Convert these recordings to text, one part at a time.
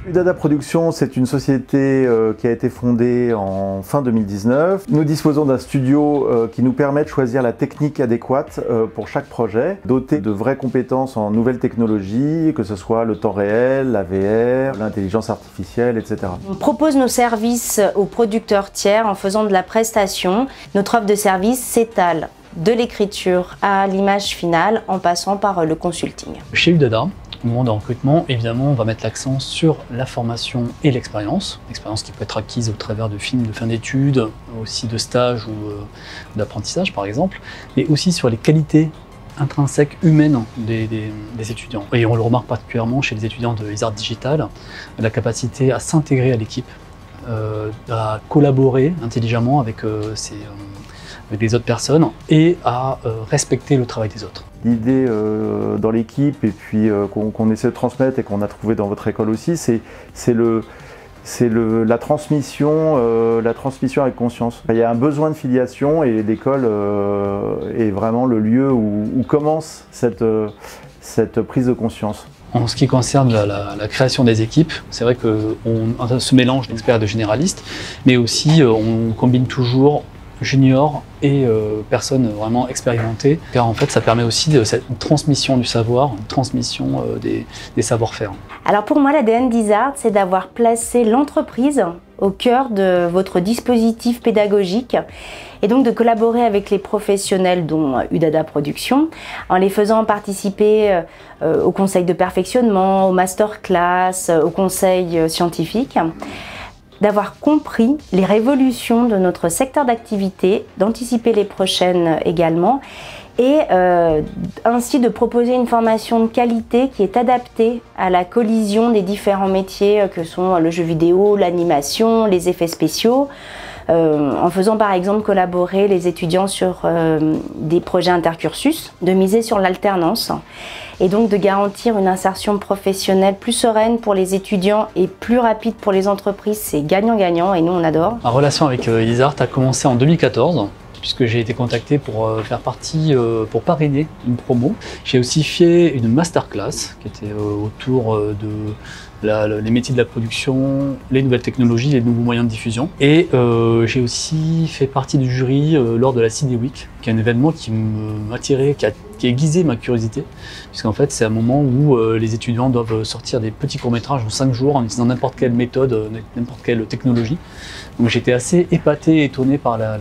Udada Productions, c'est une société qui a été fondée en fin 2019. Nous disposons d'un studio qui nous permet de choisir la technique adéquate pour chaque projet, doté de vraies compétences en nouvelles technologies, que ce soit le temps réel, la VR, l'intelligence artificielle, etc. On propose nos services aux producteurs tiers en faisant de la prestation. Notre offre de service s'étale de l'écriture à l'image finale en passant par le consulting. Chez Udada, au moment de recrutement, évidemment, on va mettre l'accent sur la formation et l'expérience. L'expérience qui peut être acquise au travers de films de fin d'études, aussi de stages ou d'apprentissage par exemple, mais aussi sur les qualités intrinsèques humaines des étudiants. Et on le remarque particulièrement chez les étudiants de Isart Digital, la capacité à s'intégrer à l'équipe, à collaborer intelligemment avec les autres personnes et à respecter le travail des autres. L'idée dans l'équipe et puis qu'on essaie de transmettre et qu'on a trouvé dans votre école aussi, c'est la transmission avec conscience. Il y a un besoin de filiation et l'école est vraiment le lieu où commence cette prise de conscience. En ce qui concerne la création des équipes, c'est vrai qu'on se mélange d'experts et de généralistes, mais aussi on combine toujours juniors et personnes vraiment expérimentées, car en fait ça permet aussi de cette transmission du savoir, une transmission des savoir-faire. Alors pour moi, l'ADN d'Isart, c'est d'avoir placé l'entreprise au cœur de votre dispositif pédagogique et donc de collaborer avec les professionnels dont Udada Productions en les faisant participer au conseil de perfectionnement, au masterclass, au conseil scientifique, d'avoir compris les révolutions de notre secteur d'activité, d'anticiper les prochaines également, et ainsi de proposer une formation de qualité qui est adaptée à la collision des différents métiers que sont le jeu vidéo, l'animation, les effets spéciaux, en faisant par exemple collaborer les étudiants sur des projets intercursus, de miser sur l'alternance et donc de garantir une insertion professionnelle plus sereine pour les étudiants et plus rapide pour les entreprises. C'est gagnant-gagnant et nous on adore. Ma relation avec Isart a commencé en 2014. Puisque j'ai été contacté pour faire partie, pour parrainer une promo. J'ai aussi fait une masterclass qui était autour les métiers de la production, les nouvelles technologies, les nouveaux moyens de diffusion. Et j'ai aussi fait partie du jury lors de la CD Week, qui est un événement qui m'attirait, qui a aiguisé ma curiosité, puisqu'en fait c'est un moment où les étudiants doivent sortir des petits courts-métrages en 5 jours en utilisant n'importe quelle méthode, n'importe quelle technologie. Donc j'étais assez épaté et étonné par la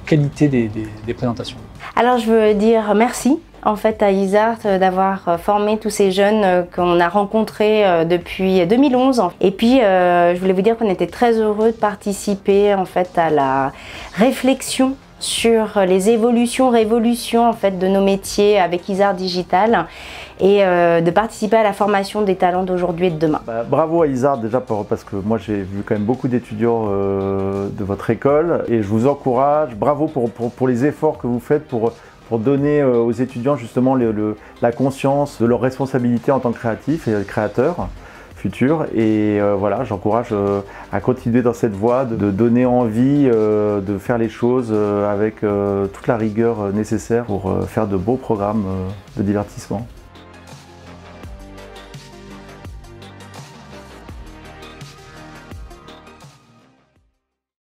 qualité des présentations. Alors je veux dire merci en fait à Isart d'avoir formé tous ces jeunes qu'on a rencontrés depuis 2011. Et puis je voulais vous dire qu'on était très heureux de participer en fait à la réflexion sur les révolutions en fait de nos métiers avec Isart Digital et de participer à la formation des talents d'aujourd'hui et de demain. Bravo à Isart déjà parce que moi j'ai vu quand même beaucoup d'étudiants de votre école et je vous encourage, bravo pour les efforts que vous faites pour donner aux étudiants justement la conscience de leur responsabilité en tant que créatifs et créateurs futurs. Et voilà, j'encourage à continuer dans cette voie, de donner envie de faire les choses avec toute la rigueur nécessaire pour faire de beaux programmes de divertissement.